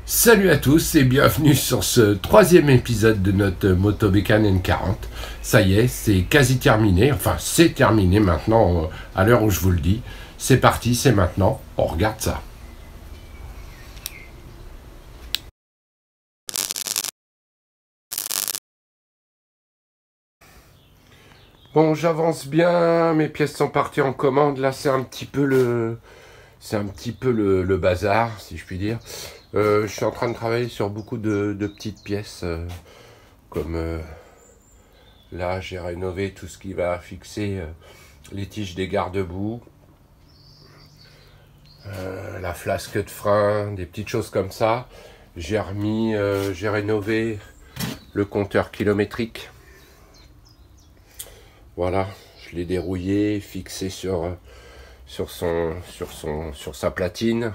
Salut à tous et bienvenue sur ce troisième épisode de notre Moto Bécane N40. Ça y est, c'est quasi terminé, enfin c'est terminé maintenant à l'heure où je vous le dis. C'est parti, c'est maintenant, on regarde ça. Bon, j'avance bien, mes pièces sont parties en commande, là c'est un petit peu le bazar, si je puis dire. Je suis en train de travailler sur beaucoup de petites pièces, comme là j'ai rénové tout ce qui va fixer les tiges des garde-boue, la flasque de frein, des petites choses comme ça. J'ai rénové le compteur kilométrique. Voilà, je l'ai dérouillé, fixé sur sa platine.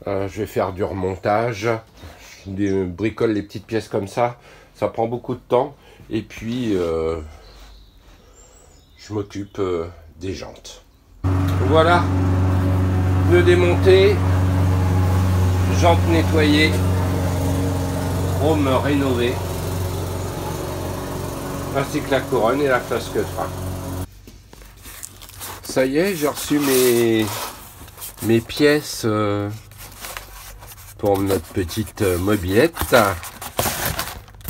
Je vais faire du remontage. Je bricole les petites pièces comme ça. Ça prend beaucoup de temps. Et puis, je m'occupe des jantes. Voilà, pneus démontés, jantes nettoyées, chrome rénové, ainsi que la couronne et la flasque de frein. Ça y est, j'ai reçu mes pièces pour notre petite mobilette.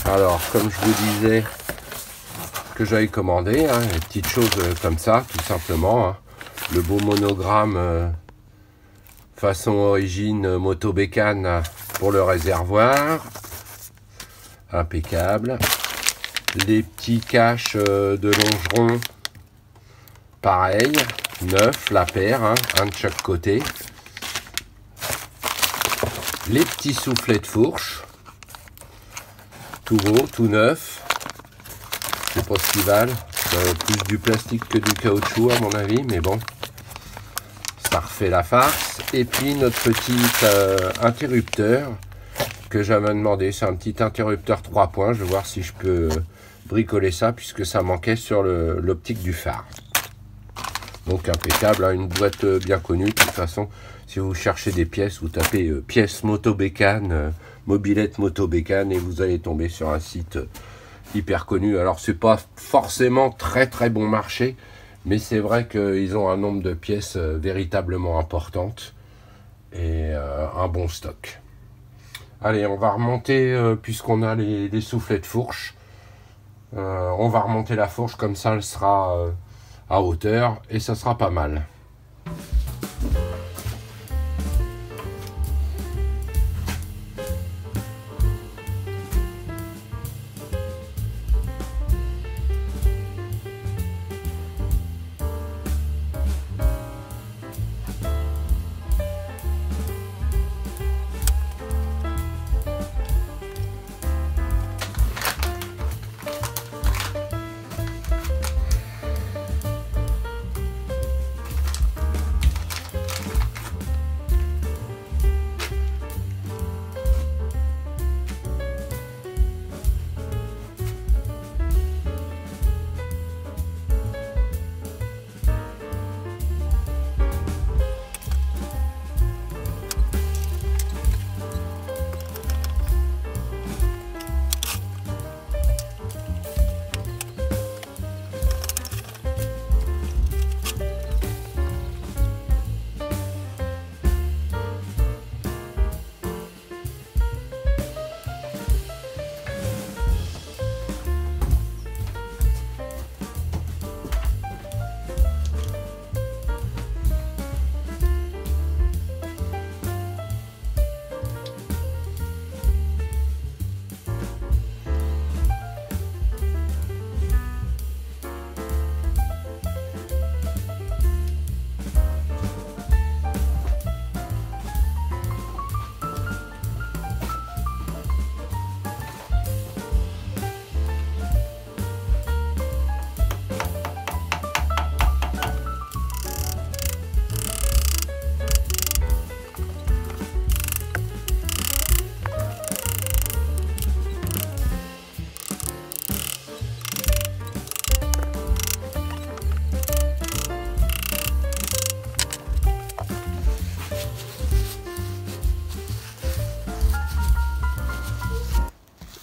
Alors, comme je vous disais, que j'avais commandé, hein, des petites choses comme ça, tout simplement. Hein. Le beau monogramme façon origine Moto Bécane pour le réservoir. Impeccable. Les petits caches de longeron, pareil, neuf, la paire, hein, un de chaque côté. Les petits soufflets de fourche, tout beau, tout neuf. Je sais pas ce qu'ils valent, plus du plastique que du caoutchouc à mon avis, mais bon, ça refait la farce. Et puis notre petit interrupteur que j'avais demandé, c'est un petit interrupteur 3 points. Je vais voir si je peux bricoler ça puisque ça manquait sur l'optique du phare. Donc impeccable, hein, une boîte bien connue. De toute façon, si vous cherchez des pièces, vous tapez pièces Moto Bécane, mobilette Moto Bécane et vous allez tomber sur un site hyper connu. Alors c'est pas forcément très bon marché, mais c'est vrai qu'ils ont un nombre de pièces véritablement importantes et un bon stock. Allez, on va remonter, puisqu'on a les soufflets de fourche. On va remonter la fourche, comme ça elle sera à hauteur et ça sera pas mal.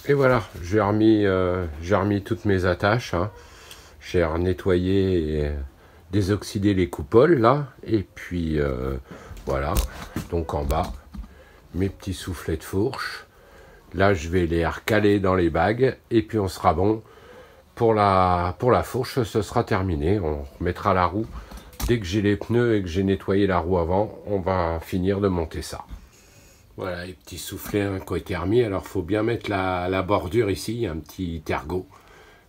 Et voilà, j'ai remis toutes mes attaches, hein. J'ai nettoyé et désoxydé les coupoles là, et puis voilà, donc en bas, mes petits soufflets de fourche. Là, je vais les recaler dans les bagues, et puis on sera bon. Pour la fourche, ce sera terminé. On remettra la roue. Dès que j'ai les pneus et que j'ai nettoyé la roue avant, on va finir de monter ça. Voilà les petits soufflets, hein, qui ont été remis. Alors, il faut bien mettre la bordure ici, un petit ergot,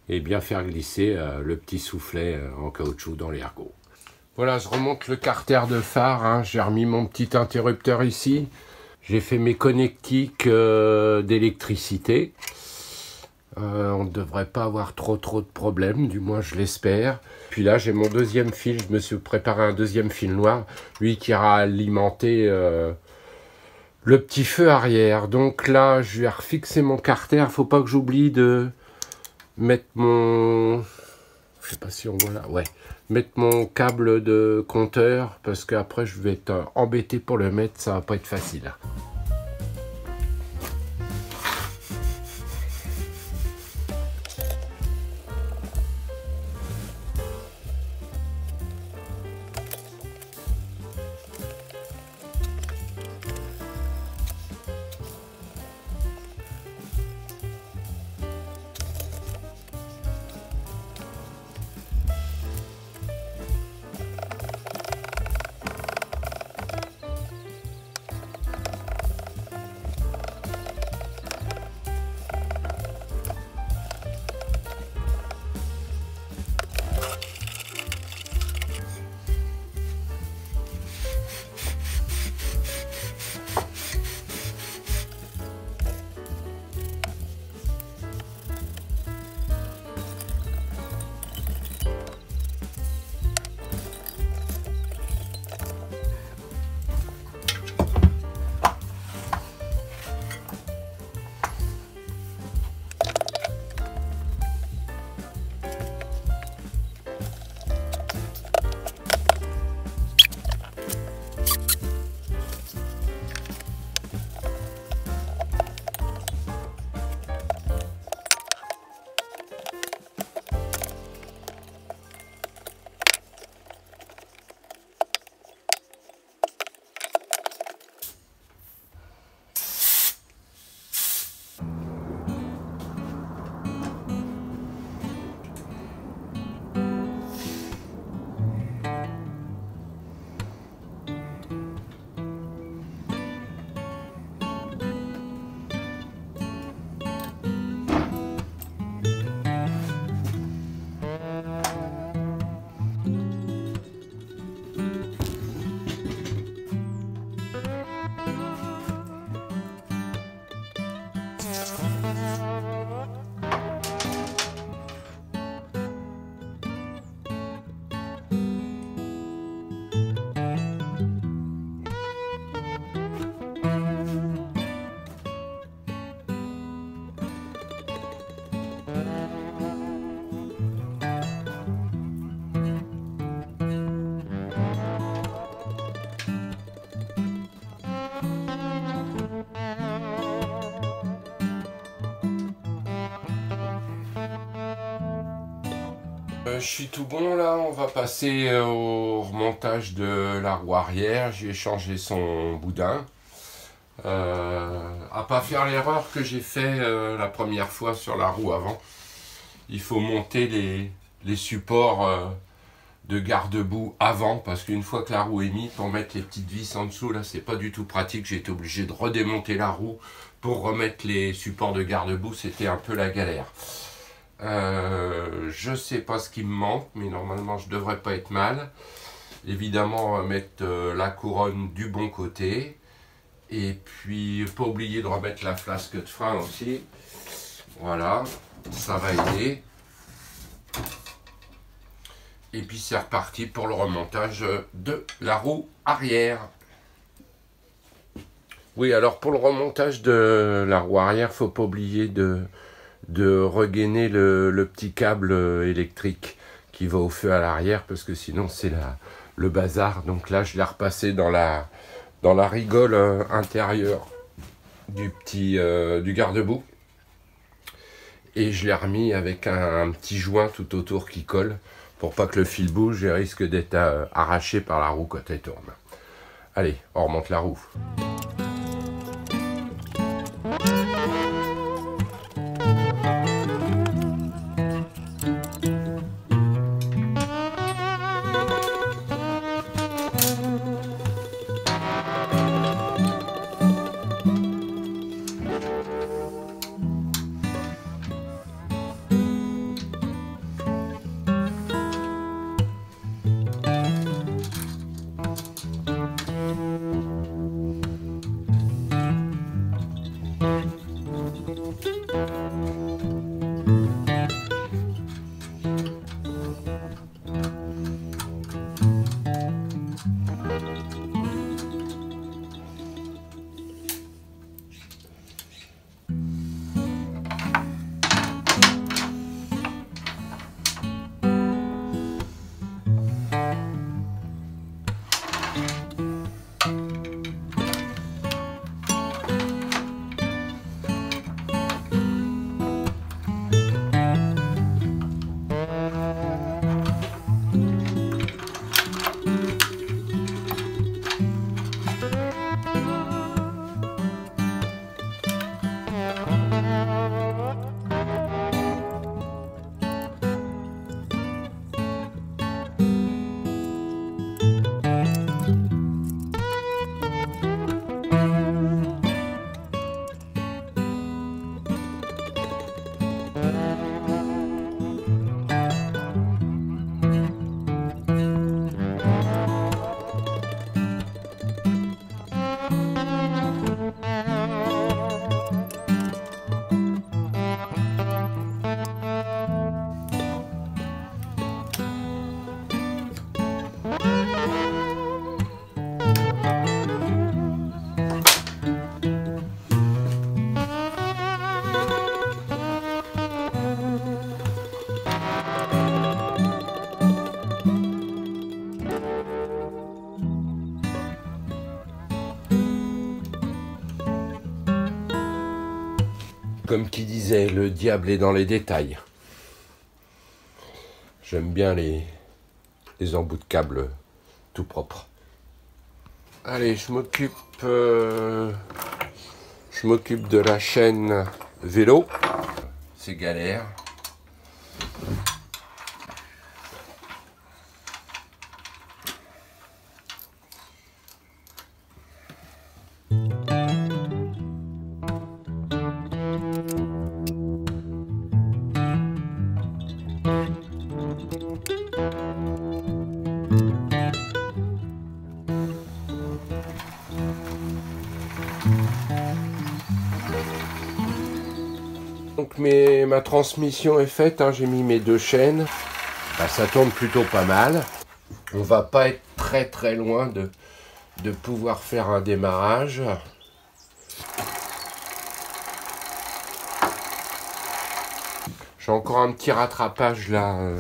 et bien faire glisser le petit soufflet en caoutchouc dans l'ergot. Voilà, je remonte le carter de phare, hein. J'ai remis mon petit interrupteur ici. J'ai fait mes connectiques d'électricité. On ne devrait pas avoir trop de problèmes, du moins je l'espère. Puis là, j'ai mon deuxième fil. Je me suis préparé un deuxième fil noir, lui qui ira alimenter le petit feu arrière. Donc là, je vais refixer mon carter. Il ne faut pas que j'oublie de mettre mon... Je sais pas si on voit là. Ouais. Mettre mon câble de compteur, parce qu'après, je vais être embêté pour le mettre. Ça va pas être facile. Je suis tout bon là, on va passer au remontage de la roue arrière. J'ai changé son boudin. À pas faire l'erreur que j'ai fait la première fois sur la roue avant. Il faut monter les supports de garde-boue avant, parce qu'une fois que la roue est mise, pour mettre les petites vis en dessous, là c'est pas du tout pratique. J'ai été obligé de redémonter la roue pour remettre les supports de garde-boue, c'était un peu la galère. Je sais pas ce qui me manque, mais normalement je devrais pas être mal. Évidemment, on va mettre la couronne du bon côté, et puis pas oublier de remettre la flasque de frein aussi. Voilà, ça va aider. Et puis c'est reparti pour le remontage de la roue arrière. Oui, alors pour le remontage de la roue arrière, faut pas oublier de regainer le petit câble électrique qui va au feu à l'arrière, parce que sinon c'est le bazar. Donc là je l'ai repassé dans la rigole intérieure du garde-boue. Et je l'ai remis avec un petit joint tout autour qui colle pour pas que le fil bouge et risque d'être arraché par la roue quand elle tourne. Allez, on remonte la roue. Comme qui disait, le diable est dans les détails. J'aime bien les embouts de câble tout propres. Allez, je m'occupe de la chaîne vélo. C'est galère. Donc ma transmission est faite, hein, j'ai mis mes deux chaînes. Bah, ça tourne plutôt pas mal. On va pas être très loin de pouvoir faire un démarrage. J'ai encore un petit rattrapage là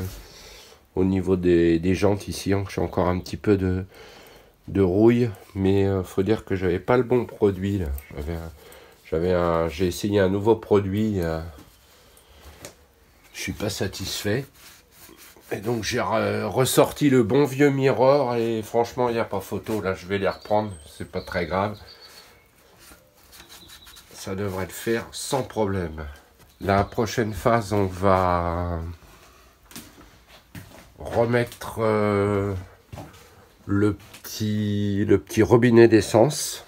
au niveau des jantes ici. Hein, j'ai encore un petit peu de rouille, mais faut dire que j'avais pas le bon produit là. J'ai essayé un nouveau produit, je suis pas satisfait. Et donc j'ai ressorti le bon vieux Mirror et franchement il n'y a pas photo. Là je vais les reprendre, c'est pas très grave. Ça devrait le faire sans problème. La prochaine phase, on va remettre le petit robinet d'essence.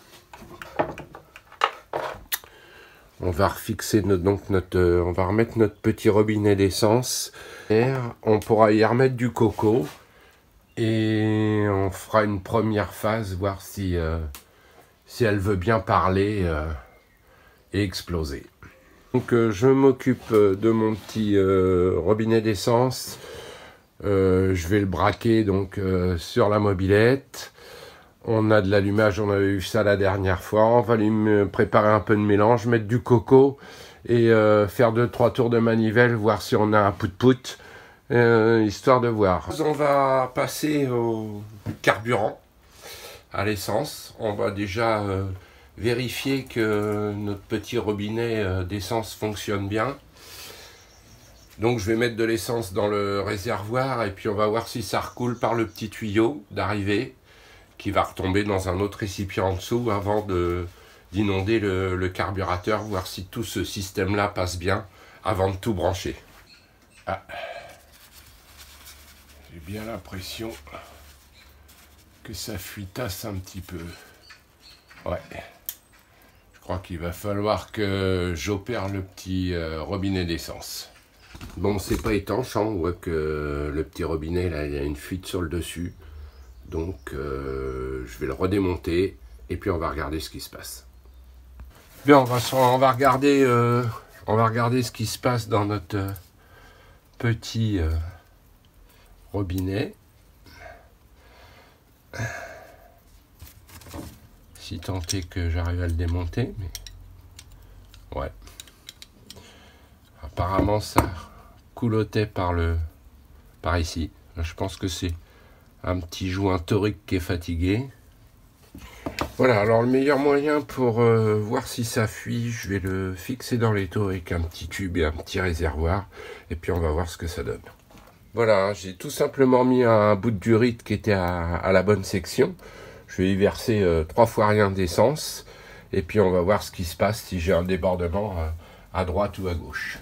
On va refixer on va remettre notre petit robinet d'essence. On pourra y remettre du coco et on fera une première phase, voir si elle veut bien parler et exploser. Donc je m'occupe de mon petit robinet d'essence. Je vais le braquer donc sur la mobilette. On a de l'allumage, on avait eu ça la dernière fois. On va lui préparer un peu de mélange, mettre du coco et faire 2-3 tours de manivelle, voir si on a un pout-pout, histoire de voir. On va passer au carburant, à l'essence. On va déjà vérifier que notre petit robinet d'essence fonctionne bien. Donc je vais mettre de l'essence dans le réservoir et puis on va voir si ça recoule par le petit tuyau d'arrivée qui va retomber dans un autre récipient en dessous avant d'inonder le carburateur, voir si tout ce système-là passe bien avant de tout brancher. Ah. J'ai bien l'impression que ça fuitasse un petit peu. Ouais. Je crois qu'il va falloir que j'opère le petit robinet d'essence. Bon, c'est pas étanche, hein. On voit que le petit robinet, là, il y a une fuite sur le dessus. Donc, je vais le redémonter et puis on va regarder ce qui se passe. Bien, on va regarder ce qui se passe dans notre petit robinet. Si tant est que j'arrive à le démonter, mais ouais. Apparemment ça coulottait par ici. Je pense que c'est un petit joint torique qui est fatigué. Voilà, alors le meilleur moyen pour voir si ça fuit, je vais le fixer dans l'étau avec un petit tube et un petit réservoir. Et puis on va voir ce que ça donne. Voilà, j'ai tout simplement mis un bout de durite qui était à la bonne section. Je vais y verser 3 fois rien d'essence. Et puis on va voir ce qui se passe si j'ai un débordement à droite ou à gauche.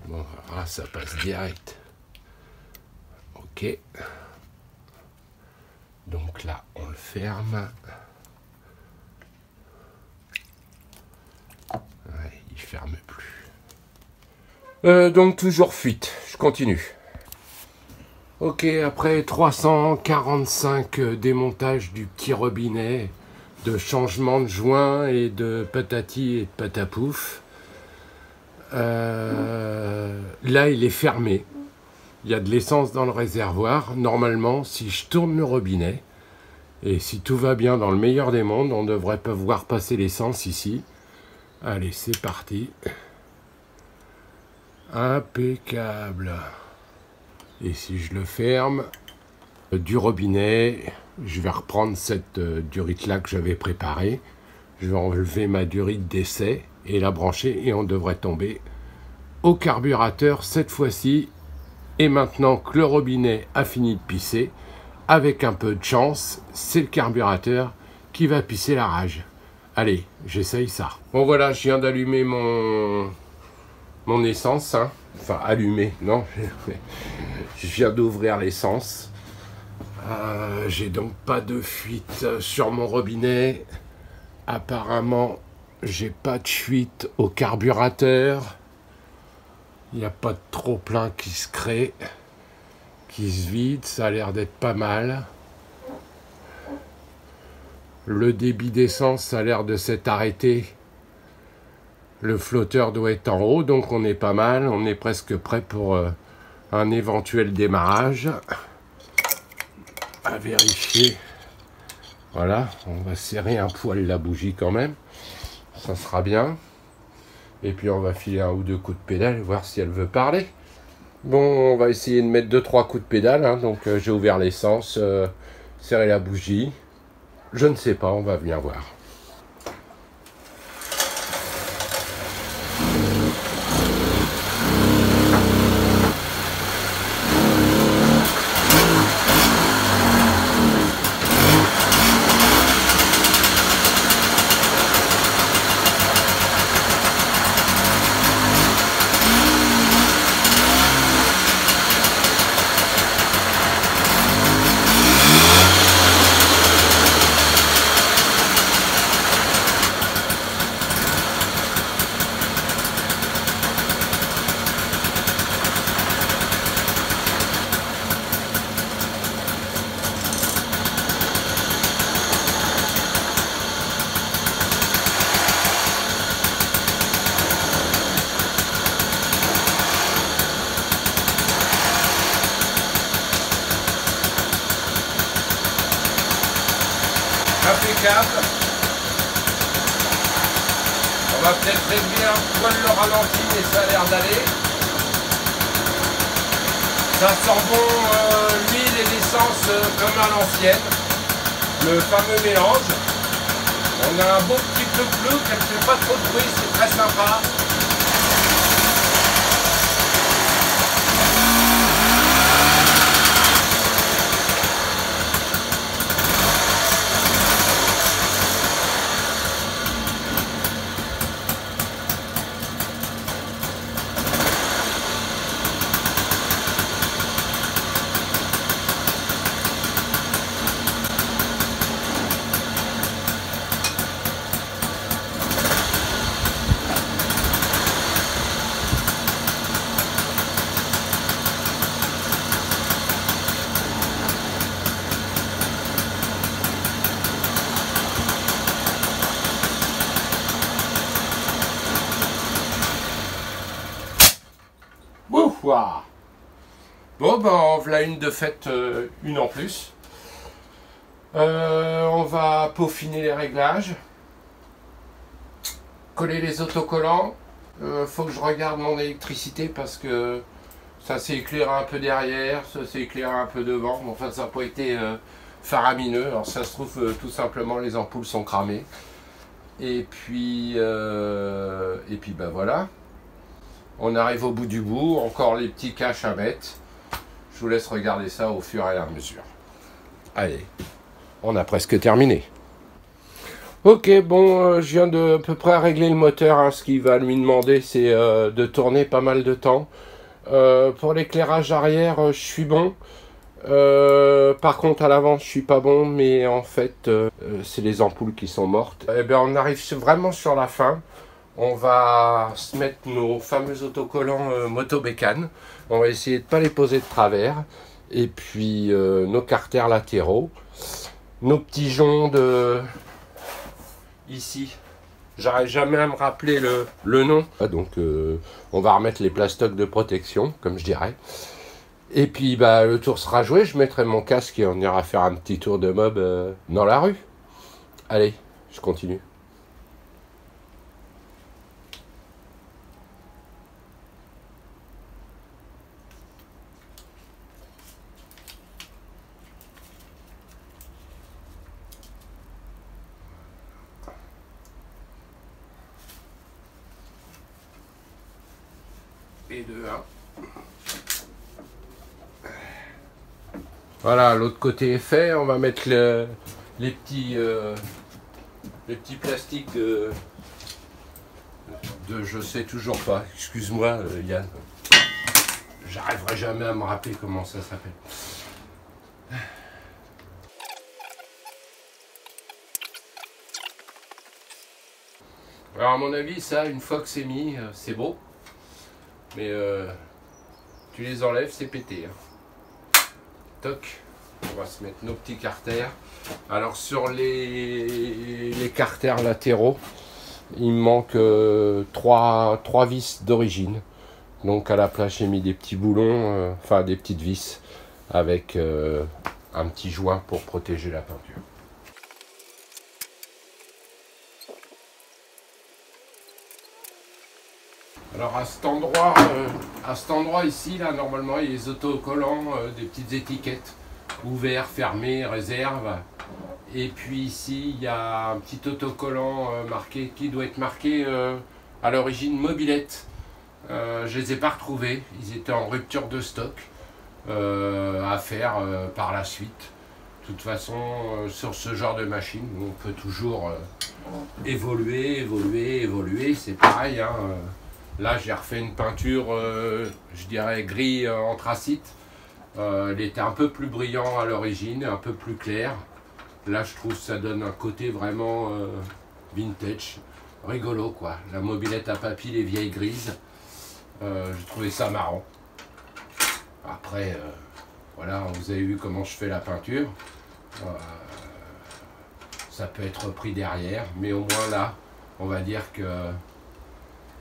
Bon, là, ça passe direct. Ok. Donc là, on le ferme. Ouais, il ferme plus. Donc toujours fuite. Je continue. Ok, après 345 démontages du petit robinet, de changement de joint et de patati et de patapouf, là il est fermé. Il y a de l'essence dans le réservoir. Normalement, si je tourne le robinet, et si tout va bien dans le meilleur des mondes, on devrait pouvoir passer l'essence ici. Allez, c'est parti. Impeccable. Et si je le ferme du robinet, je vais reprendre cette durite là que j'avais préparée. Je vais enlever ma durite d'essai et la brancher et on devrait tomber au carburateur cette fois-ci. Et maintenant que le robinet a fini de pisser, avec un peu de chance, c'est le carburateur qui va pisser la rage. Allez, j'essaye ça. Bon voilà, je viens d'allumer mon essence, hein. Enfin allumer, non, je viens d'ouvrir l'essence. J'ai donc pas de fuite sur mon robinet. Apparemment, j'ai pas de fuite au carburateur. Il n'y a pas de trop-plein qui se crée, qui se vide, ça a l'air d'être pas mal. Le débit d'essence a l'air de s'être arrêté. Le flotteur doit être en haut, donc on est pas mal. On est presque prêt pour un éventuel démarrage. À vérifier. Voilà, on va serrer un poil la bougie quand même. Ça sera bien. Et puis on va filer un ou deux coups de pédale, voir si elle veut parler. Bon, on va essayer de mettre 2-3 coups de pédale. Hein. Donc j'ai ouvert l'essence, serré la bougie. Je ne sais pas, on va venir voir. Impeccable. On va peut-être réduire un poil le ralenti, mais ça a l'air d'aller. Ça sent bon l'huile et l'essence comme à l'ancienne. Le fameux mélange. On a un beau petit plou-plou, elle ne fait pas trop de bruit, c'est très sympa. Wow. Bon, ben, en voilà une de faite, une en plus. On va peaufiner les réglages, coller les autocollants. Faut que je regarde mon électricité parce que ça s'est éclairé un peu derrière, ça s'est éclairé un peu devant. Enfin, ça n'a pas été faramineux. Alors, ça se trouve, tout simplement, les ampoules sont cramées. Et puis ben voilà. On arrive au bout du bout, encore les petits caches à mettre. Je vous laisse regarder ça au fur et à mesure. Allez, on a presque terminé. Ok, bon, je viens de à peu près régler le moteur. Hein. Ce qu'il va lui demander, c'est de tourner pas mal de temps. Pour l'éclairage arrière, je suis bon. Par contre, à l'avant, je suis pas bon. Mais en fait, c'est les ampoules qui sont mortes. Eh bien, on arrive vraiment sur la fin. On va se mettre nos fameux autocollants moto bécane. On va essayer de ne pas les poser de travers. Et puis nos carters latéraux. Nos petits joncs de... ici. J'arrive jamais à me rappeler le nom. Donc on va remettre les plastocs de protection, comme je dirais. Et puis bah, le tour sera joué. Je mettrai mon casque et on ira faire un petit tour de mob dans la rue. Allez, je continue. Et de 1. Voilà, l'autre côté est fait. On va mettre les petits plastiques de je sais toujours pas. Excuse-moi, Yann. J'arriverai jamais à me rappeler comment ça s'appelle. Alors à mon avis, ça, une fois que c'est mis, c'est beau. Mais tu les enlèves, c'est pété. Hein. Toc. On va se mettre nos petits carters. Alors sur les carters latéraux, il me manque 3 vis d'origine. Donc à la place, j'ai mis des petits boulons, enfin des petites vis avec un petit joint pour protéger la peinture. Alors à cet endroit ici, là, normalement, il y a les autocollants, des petites étiquettes, ouvert, fermé, réserve. Et puis ici, il y a un petit autocollant marqué, qui doit être marqué à l'origine mobilette. Je les ai pas retrouvés, ils étaient en rupture de stock à faire par la suite. De toute façon, sur ce genre de machine, on peut toujours évoluer, c'est pareil. Hein, là, j'ai refait une peinture, je dirais gris anthracite. Elle était un peu plus brillant à l'origine, un peu plus clair. Là, je trouve que ça donne un côté vraiment vintage, rigolo quoi. La mobilette à papy, les vieilles grises, j'ai trouvé ça marrant. Après, voilà, vous avez vu comment je fais la peinture. Ça peut être repris derrière, mais au moins là, on va dire que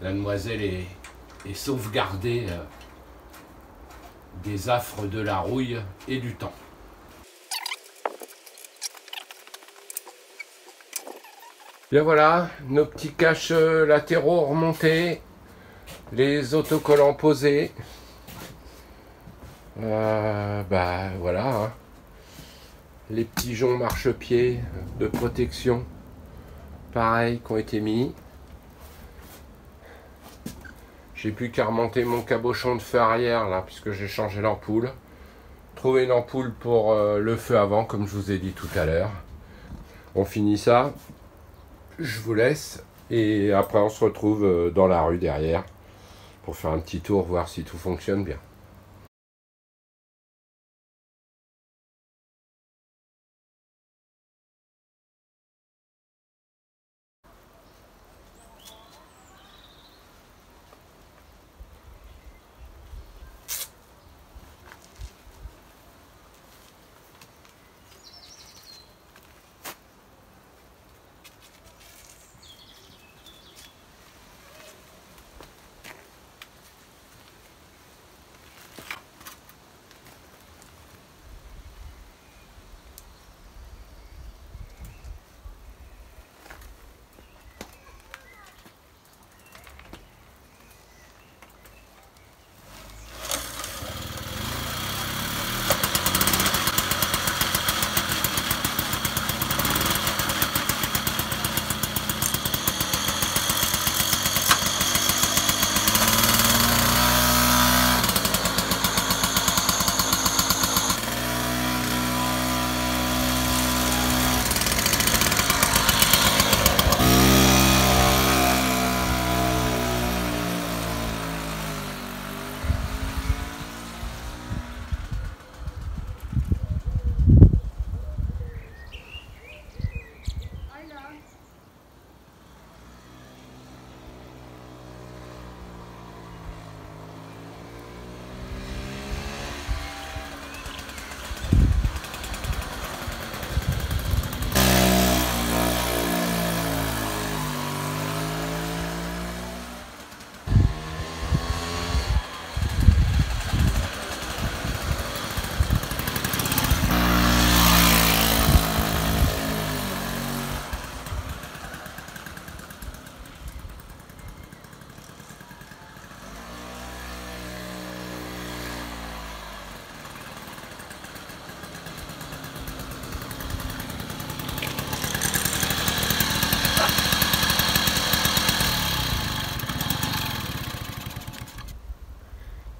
la demoiselle est sauvegardée des affres de la rouille et du temps. Bien voilà, nos petits caches latéraux remontés, les autocollants posés. Bah voilà, hein. Les petits joncs marchepieds de protection pareil, qui ont été mis. J'ai plus qu'à remonter mon cabochon de feu arrière là, puisque j'ai changé l'ampoule. Trouver une ampoule pour le feu avant, comme je vous ai dit tout à l'heure. On finit ça. Je vous laisse. Et après, on se retrouve dans la rue derrière pour faire un petit tour, voir si tout fonctionne bien.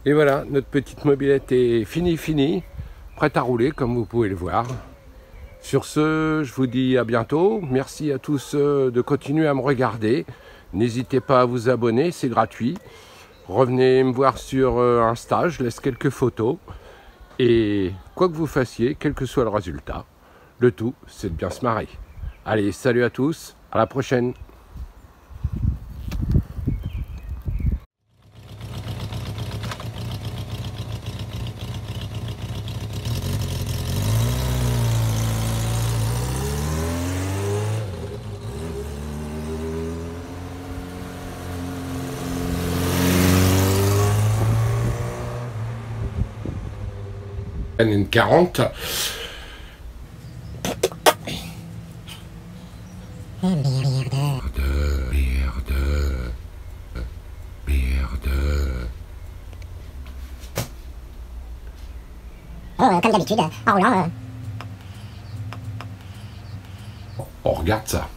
Et voilà, notre petite mobilette est finie, prête à rouler comme vous pouvez le voir. Sur ce, je vous dis à bientôt. Merci à tous de continuer à me regarder. N'hésitez pas à vous abonner, c'est gratuit. Revenez me voir sur Insta, je laisse quelques photos. Et quoi que vous fassiez, quel que soit le résultat, le tout, c'est de bien se marrer. Allez, salut à tous, à la prochaine. Une 40. Comme d'habitude, en roulant. On regarde ça.